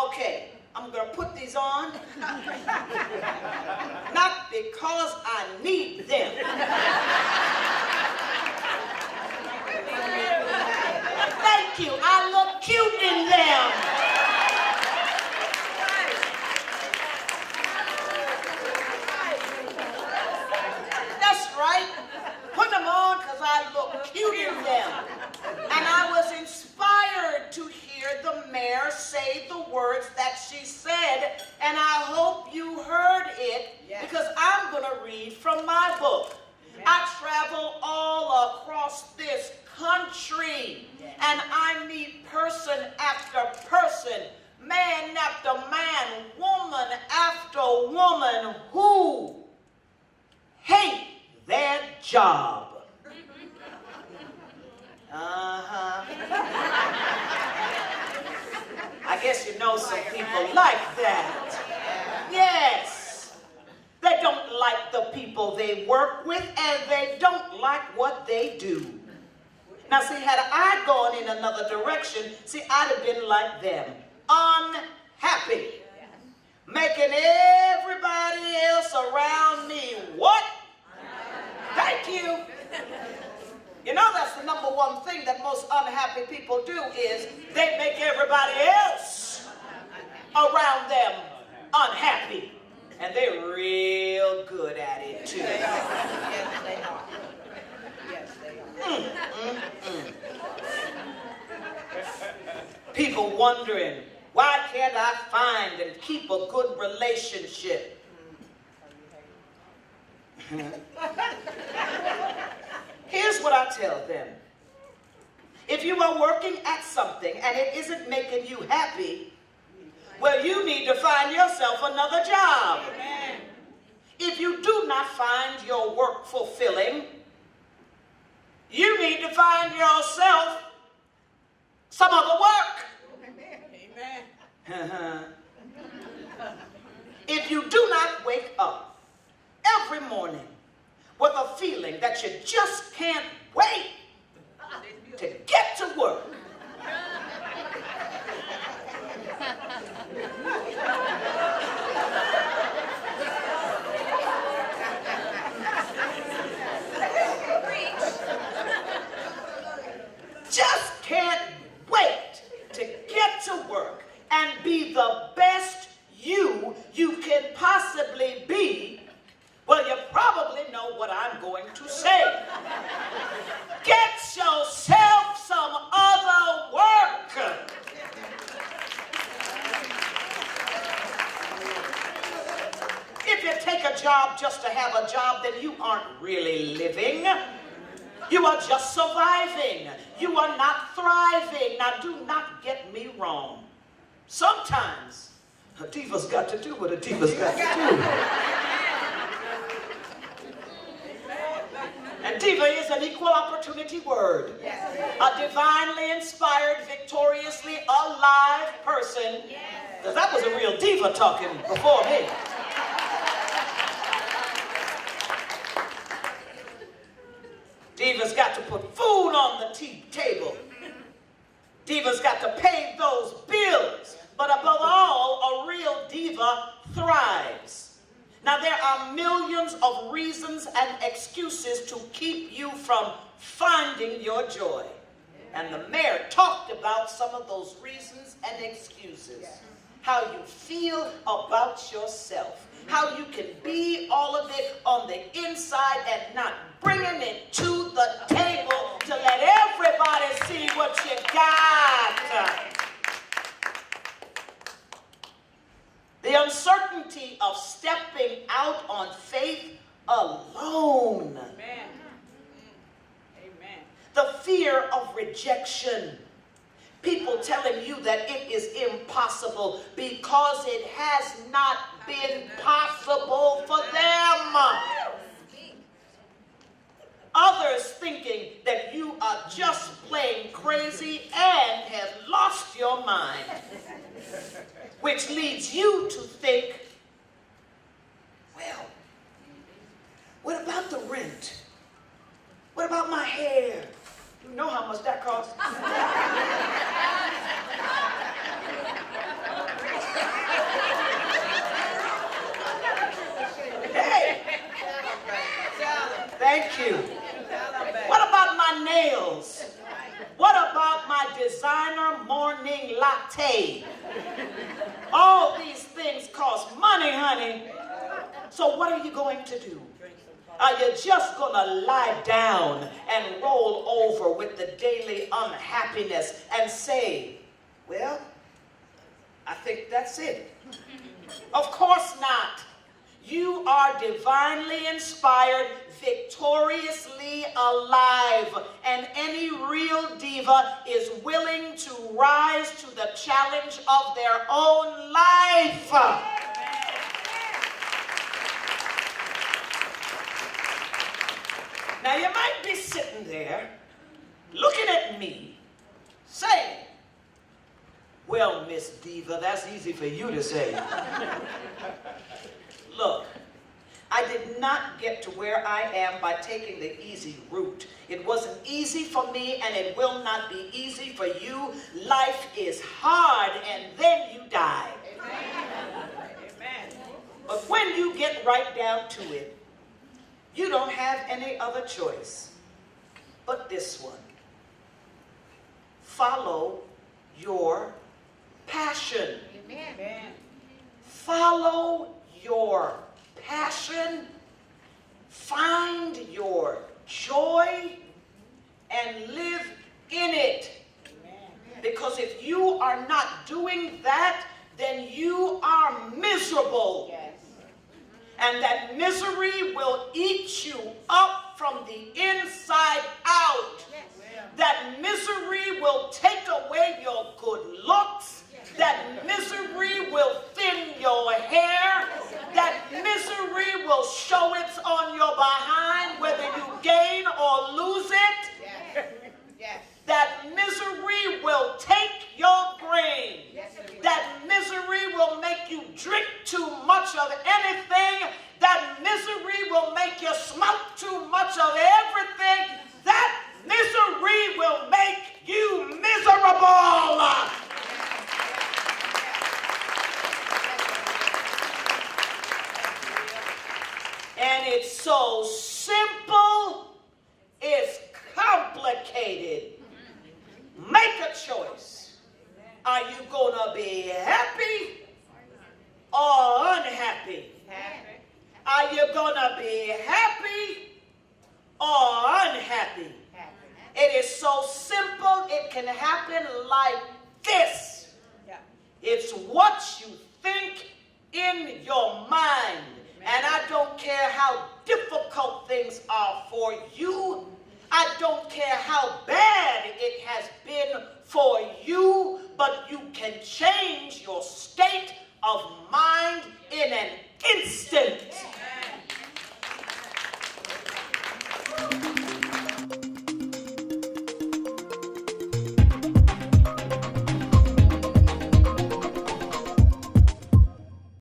Okay, I'm going to put these on. Not because I need them. Thank you. I look cute in them. That's right. Put them on because I look cute in them. And I was inspired to hear the mayor say the words that she said, and I hope you heard it, because I'm going to read from my book. I travel all across this country, and I meet person after person, man after man, woman after woman who hate their job. I guess you know some people like that. Yes. They don't like the people they work with, and they don't like what they do. Now, see, had I gone in another direction, see, I'd have been like them. Unhappy. Making everybody else around me what? Thank you. You know, that's the number one thing that most unhappy people do is they make everybody else around them unhappy. And they're real good at it, too. Yes, they are. Yes, they are. People wondering, why can't I find and keep a good relationship? Here's what I tell them. If you are working at something and it isn't making you happy, well, you need to find yourself another job. Amen. If you do not find your work fulfilling, you need to find yourself some other work. Amen. If you do not wake up every morning with a feeling that you just can't wait to get to work, just can't wait to get to work and be the best you can possibly be, well, you probably know what I'm going to say. Get yourself some other work. If you take a job just to have a job, then you aren't really living. You are just surviving. You are not thriving. Now, do not get me wrong. Sometimes a diva's got to do what a diva's got to do. And diva is an equal opportunity word. A divinely inspired, victoriously alive person. Because that was a real diva talking before me. Diva's got to put food on the table. Diva's got to pay those bills. But above all, a real diva thrives. Now, there are millions of reasons and excuses to keep you from finding your joy. And the mayor talked about some of those reasons and excuses. How you feel about yourself. How you can be all of it on the inside and not bringing it to the table to let everybody see what you got. The uncertainty of stepping out on faith alone. Amen. Amen. The fear of rejection. People telling you that it is impossible because it has not been possible for them. Others thinking that you are just plain crazy and have lost your mind. Which leads you to think, well, what about the rent? What about my hair? You know how much that costs. latte. All these things cost money, honey. So what are you going to do? Are you just going to lie down and roll over with the daily unhappiness and say, well, I think that's it? Of course not. You are divinely inspired, victoriously alive, and any real diva is willing to rise to the challenge of their own life. Now you might be sitting there looking at me saying, well, Miss Diva, that's easy for you to say. Look, I did not get to where I am by taking the easy route. It wasn't easy for me, and it will not be easy for you. Life is hard, and then you die. Amen. But when you get right down to it, you don't have any other choice but this one. Follow your passion. Amen. Follow your passion. Find your joy and live in it. Amen. Because if you are not doing that, then you are miserable. Yes. And that misery will eat you up from the inside out. Yes. That misery will take away your good looks. That misery will thin your hair. That misery will show it's on your behind, whether you gain or lose it. Yes. Yes. That misery will take your brain. Yes, that misery will make you drink too much of anything. That misery will make you smoke too much of everything. That misery will make you miserable. And it's so simple, it's complicated. Make a choice. Are you going to be happy or unhappy? Happy. Are you going to be happy or unhappy? Happy. It is so simple, it can happen like this. Yeah. It's what you think in your mind. And I don't care how difficult things are for you. I don't care how bad it has been for you, but you can change your state of